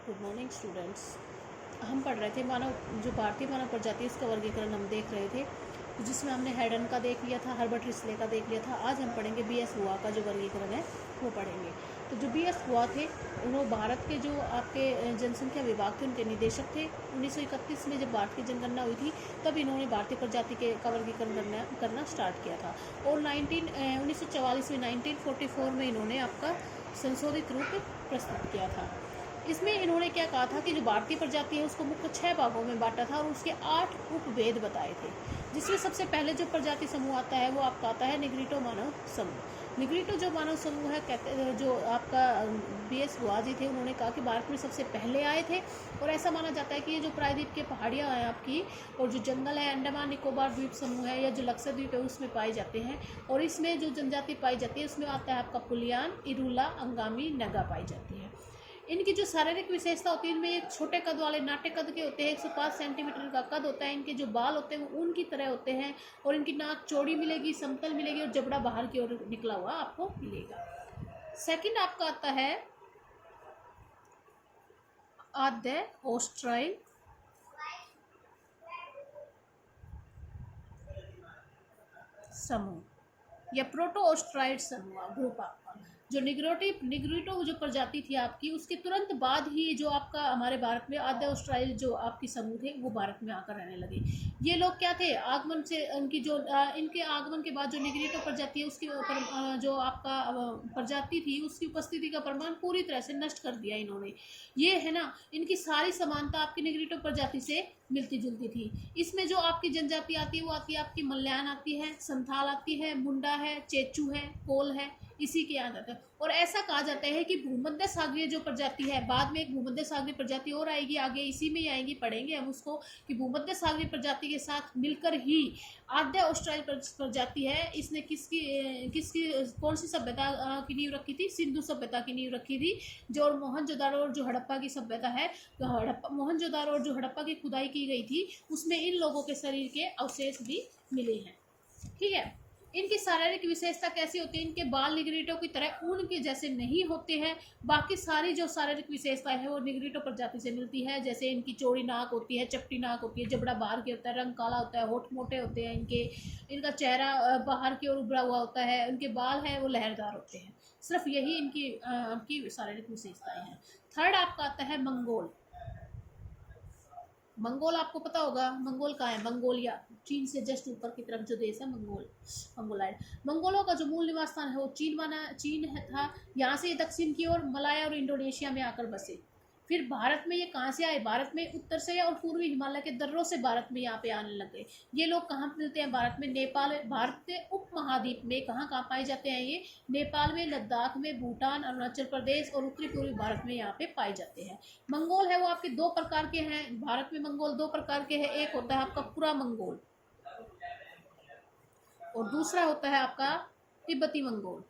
Good morning students. हम पढ़ रहे थे मानव जो भारतीय मानव प्रजाति इसका वर्गीकरण हम देख रहे थे, जिसमें हमने हेडन का देख लिया था, हर्बर्ट रिस्ले का देख लिया था। आज हम पढ़ेंगे बीएस हुआ का जो वर्गीकरण है वो पढ़ेंगे। तो जो बीएस हुआ थे उन्होंने भारत के जो आपके जनसंख्या विभाग थे उनके निदेशक थे। 1931 में जब भारत की जनगणना हुई थी तब इन्होंने भारतीय प्रजाति के का वर्गीकरण करना स्टार्ट किया था। और 1944 में 1944 में इन्होंने आपका संशोधित रूप प्रस्तुत किया था। इसमें इन्होंने क्या कहा था कि जो भारतीय प्रजाति है उसको मुख्य 6 भागों में बांटा था और उसके 8 उपभेद बताए थे, जिसमें सबसे पहले जो प्रजाति समूह आता है वो आपका आता है निग्रिटो मानव समूह। निग्रिटो जो मानव समूह है कहते जो आपका बीएस हुआ जी थे, उन्होंने कहा कि भारत में सबसे पहले आए थे। और ऐसा माना जाता है कि ये जो प्रायद्वीप के पहाड़ियाँ हैं आपकी और जो जंगल है अंडमान निकोबार द्वीप समूह है या जो लक्षद्वीप है उसमें पाए जाते हैं। और इसमें जो जनजाति पाई जाती है उसमें आता है आपका पुलियान, इरूला, अंगामी, नगा पाई जाती है। इनकी जो शारीरिक विशेषता होती है इनमें एक छोटे कद वाले नाट्य कद के होते हैं, 105 सेंटीमीटर का कद होता है। इनके जो बाल होते हैं वो ऊन की तरह होते हैं और इनकी नाक चौड़ी मिलेगी, समतल मिलेगी और जबड़ा बाहर की ओर निकला हुआ आपको मिलेगा। सेकंड आपका आता है आद्य ऑस्ट्राइल समूह या प्रोटो ऑस्ट्राइड समूह ग्रुप आपका। जो निग्रिटो जो प्रजाति थी आपकी उसके तुरंत बाद ही जो आपका हमारे भारत में आद्य ऑस्ट्राइल जो आपकी समूह थे वो भारत में आकर रहने लगे। ये लोग क्या थे, आगमन से इनकी जो इनके आगमन के बाद जो निग्रिटो प्रजाति है उसकी जो आपका प्रजाति थी उसकी उपस्थिति का प्रमाण पूरी तरह से नष्ट कर दिया इन्होंने। ये है ना, इनकी सारी समानता आपकी निग्रिटो प्रजाति से मिलती जुलती थी। इसमें जो आपकी जनजाति आती है वो आती है आपकी मलयान आती है, संथाल आती है, मुंडा है, चेचू है, कोल है, इसी के यहाँ जाता है। और ऐसा कहा जाता है कि भूमध्य सागरीय जो प्रजाति है, बाद में एक भूमध्य सागरीय प्रजाति और आएगी आगे, इसी में ही आएगी, पढ़ेंगे हम उसको, कि भूमध्य सागरीय प्रजाति के साथ मिलकर ही आद्य ऑस्ट्राइल प्रजाति है। इसने किसकी कौन सी सभ्यता की नींव रखी थी? सिंधु सभ्यता की नींव रखी थी। जो मोहनजोदारो और जो हड़प्पा की सभ्यता है, तो मोहनजोदारो और जो हड़प्पा की खुदाई की गई थी उसमें इन लोगों के शरीर के अवशेष भी मिले हैं। ठीक है। इनकी शारीरिक विशेषता कैसी होती है? इनके बाल निग्रिटो की तरह ऊन के जैसे नहीं होते हैं। बाकी सारी जो शारीरिक विशेषताएं हैं वो निग्रिटो प्रजाति से मिलती है। जैसे इनकी चौड़ी नाक होती है, चपटी नाक होती है, जबड़ा बाहर के होता है, रंग काला होता है, होठ मोटे होते हैं इनका चेहरा बाहर की ओर उभरा हुआ होता है, उनके बाल हैं वो लहरदार होते हैं। सिर्फ यही इनकी शारीरिक विशेषताएं हैं। थर्ड आपका आता है मंगोल। मंगोल आपको पता होगा, मंगोल कहाँ है? मंगोलिया, चीन से जस्ट ऊपर की तरफ जो देश है मंगोलाइड। मंगोलों का जो मूल निवास स्थान है वो चीन था। यहाँ से दक्षिण की ओर मलाया और इंडोनेशिया में आकर बसे। फिर भारत में ये कहाँ से आए? भारत में उत्तर से और पूर्वी हिमालय के दर्रों से भारत में यहाँ पे आने लगे। ये लोग कहाँ मिलते हैं? भारत में, नेपाल, भारत के उप महाद्वीप में कहाँ पाए जाते हैं ये? नेपाल में, लद्दाख में, भूटान, अरुणाचल प्रदेश और उत्तरी पूर्वी भारत में यहाँ पे पाए जाते हैं। मंगोल है वो आपके 2 प्रकार के हैं। भारत में मंगोल 2 प्रकार के हैं। एक होता है आपका पूरा मंगोल और दूसरा होता है आपका तिब्बती मंगोल।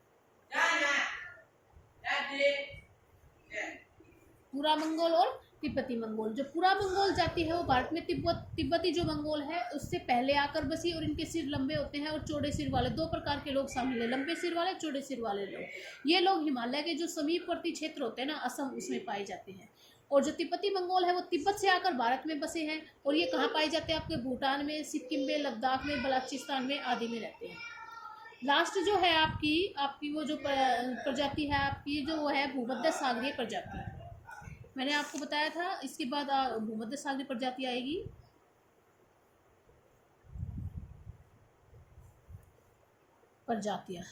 पूरा मंगोल और तिब्बती मंगोल। जो पूरा मंगोल जाति है वो भारत में तिब्बती जो मंगोल है उससे पहले आकर बसी और इनके सिर लंबे होते हैं और चौड़े सिर वाले। 2 प्रकार के लोग शामिल है, लंबे सिर वाले, चौड़े सिर वाले लोग। ये लोग हिमालय के जो समीपवर्ती क्षेत्र होते हैं ना, असम, उसमें पाए जाते हैं। और जो तिब्बती मंगोल है वो तिब्बत से आकर भारत में बसे हैं और ये कहाँ पाए जाते हैं? आपके भूटान में, सिक्किम में, लद्दाख में, बलाचिस्तान में आदि में रहते हैं। लास्ट जो है आपकी वो जो प्रजाति है आपकी जो वो है भूमध्य सागरीय प्रजाति। मैंने आपको बताया था इसके बाद भूमध्य सागरीय प्रजाति आएगी। प्रजातियां,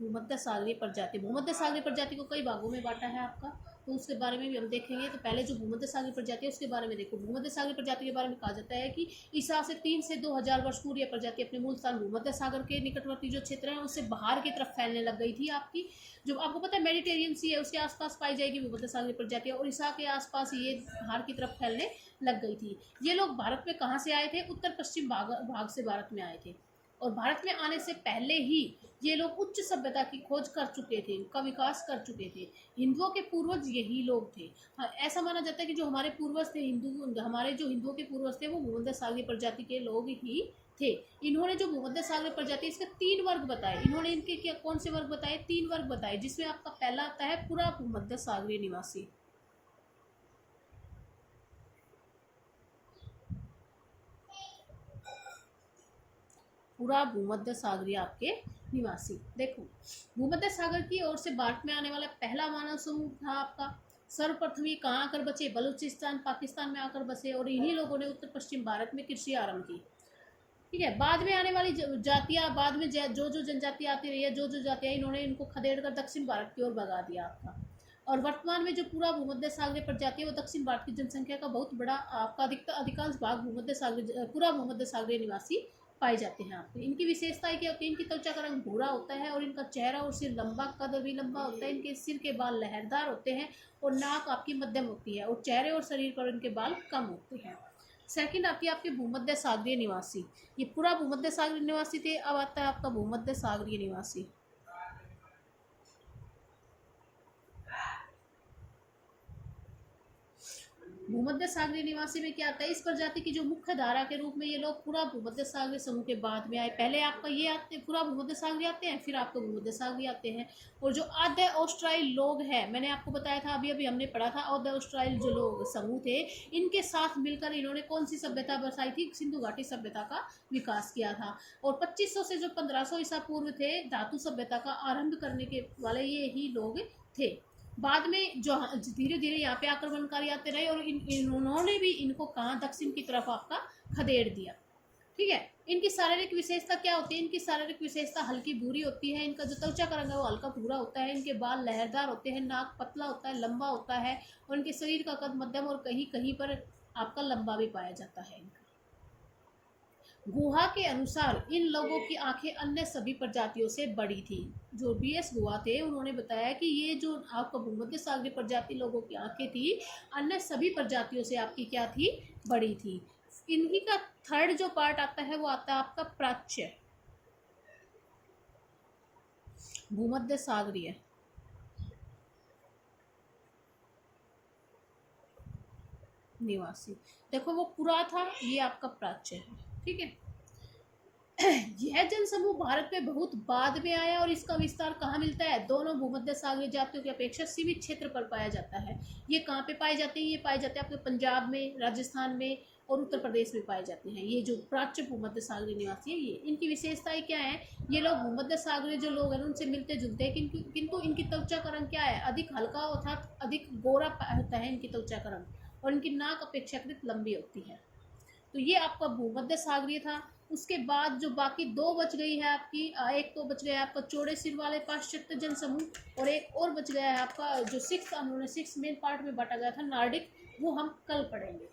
भूमध्य सागरीय प्रजाति को कई भागों में बांटा है आपका, तो उसके बारे में भी हम देखेंगे। तो पहले जो भूमध्य सागरीय प्रजाति है उसके बारे में देखो। भूमध्य सागरीय प्रजाति के बारे में कहा जाता है कि ईसा से 3 से 2000 वर्ष पूर्व यह प्रजाति अपने मूल स्थान भूमध्य सागर के निकटवर्ती जो क्षेत्र है उससे बाहर की तरफ फैलने लग गई थी आपकी। जो आपको पता है मेडिटेरियन सी है उसके आसपास पाई जाएगी भूमध्य सागरीय प्रजाति और ईसा के आसपास ये बाहर की तरफ फैलने लग गई थी। ये लोग भारत में कहाँ से आए थे? उत्तर पश्चिम भाग से भारत में आए थे। और भारत में आने से पहले ही ये लोग उच्च सभ्यता की खोज कर चुके थे, उनका विकास कर चुके थे। हिंदुओं के पूर्वज यही लोग थे। हाँ, ऐसा माना जाता है कि जो हमारे पूर्वज थे हमारे जो हिंदुओं के पूर्वज थे वो भूमध्य सागरीय प्रजाति के लोग ही थे। इन्होंने जो भूमध्य सागरीय प्रजाति इसके 3 वर्ग बताए। इन्होंने इनके क्या कौन से वर्ग बताए? 3 वर्ग बताए, जिसमें आपका पहला आता है पूरा भूमध्य सागरीय निवासी। पूरा भूमध्य सागरीय आपके निवासी। देखो, भूमध्य सागर की ओर से भारत में आने वाला पहला मानव समूह था आपका। सर्वप्रथम ये कहाँ आकर बचे? बलूचिस्तान पाकिस्तान में आकर बसे, और इन्हीं लोगों ने उत्तर पश्चिम भारत में कृषि आरंभ की। ठीक है, बाद में आने वाली जातियां, बाद में जो जो जनजातियां आती रही है, जो जो जातियां, इन्होंने इनको खदेड़ कर दक्षिण भारत की ओर भगा दिया आपका। और वर्तमान में जो पूरा भूमध्य सागरीय प्रजाति है वो दक्षिण भारत की जनसंख्या का बहुत बड़ा आपका अधिकांश भाग भूमध्य सागरीय, पूरा भूमध्य सागरीय निवासी पाए जाते हैं आपके। इनकी विशेषताएं क्या होती है? इनकी त्वचा का रंग भूरा होता है, और इनका चेहरा और सिर लंबा, कद भी लंबा होता है, इनके सिर के बाल लहरदार होते हैं, और नाक आपकी मध्यम होती है, और चेहरे और शरीर पर इनके बाल कम होते हैं। सेकंड आती है आपके भूमध्य सागरीय निवासी। ये पूरा भूमध्य सागरीय निवासी थे। अब आता है आपका भूमध्य सागरीय निवासी। भूमध्य सागरीय निवासी में क्या आता है? इस प्रजाति की जो मुख्य धारा के रूप में ये लोग पूरा भूमध्य सागरीय समूह के बाद में आए। पहले आपका ये आते, पूरा भूमध्य सागरीय आते हैं, फिर आपका भूमध्य सागरीय आते हैं। और जो आद्य ऑस्ट्राइल लोग हैं, मैंने आपको बताया था, अभी अभी हमने पढ़ा था, आद्य ऑस्ट्राइल जो लोग समूह थे, इनके साथ मिलकर इन्होंने कौन सी सभ्यता बसाई थी? सिंधु घाटी सभ्यता का विकास किया था। और 2500 से जो 1500 ईसा पूर्व थे, धातु सभ्यता का आरंभ करने के वाले ये ही लोग थे। बाद में जो धीरे धीरे यहाँ पे आक्रमणकारी आते रहे, और इन्होंने भी इनको कहाँ? दक्षिण की तरफ आपका खदेड़ दिया। ठीक है, इनकी शारीरिक विशेषता क्या होती है? इनकी शारीरिक विशेषता हल्की भूरी होती है, इनका जो त्वचा का रंग है वो हल्का भूरा होता है, इनके बाल लहरदार होते हैं, नाक पतला होता है, लंबा होता है, और इनके शरीर का कद मध्यम और कहीं कहीं पर आपका लंबा भी पाया जाता है। गुहा के अनुसार इन लोगों की आंखें अन्य सभी प्रजातियों से बड़ी थी। जो बीएस गुहा थे, उन्होंने बताया कि ये जो आपका भूमध्य सागरीय प्रजाति लोगों की आंखें थी, अन्य सभी प्रजातियों से आपकी क्या थी? बड़ी थी। इनकी का थर्ड जो पार्ट आता है वो आता है आपका प्राच्य भूमध्य सागरीय निवासी। देखो, वो पूरा था, ये आपका प्राच्य है। ठीक है, यह जनसमूह भारत में बहुत बाद में आया, और इसका विस्तार कहाँ मिलता है? दोनों भूमध्य सागरीय जातियों की अपेक्षा सीमित क्षेत्र पर पाया जाता है। ये कहाँ पे पाए जाते हैं? ये पाए जाते हैं आपके पंजाब में, राजस्थान में, और उत्तर प्रदेश में पाए जाते हैं। ये जो प्राच्य भूमध्य सागरीय निवासी है, ये इनकी विशेषताएं क्या है? ये लोग भूमध्य सागरीय जो लोग हैं उनसे मिलते जुलते हैं, किंतु इनकी त्वचा का रंग क्या है? अधिक हल्का, अर्थात अधिक गोरा होता है इनकी त्वचा का रंग, और इनकी नाक अपेक्षाकृत लंबी होती है। तो ये आपका भूमध्य सागरीय था। उसके बाद जो बाकी दो बच गई है आपकी, एक तो बच गया आपका चौड़े सिर वाले पाश्चात्य जनसमूह, और एक और बच गया है आपका जो सिक्स मेन पार्ट में बांटा गया था, नार्डिक, वो हम कल पढ़ेंगे।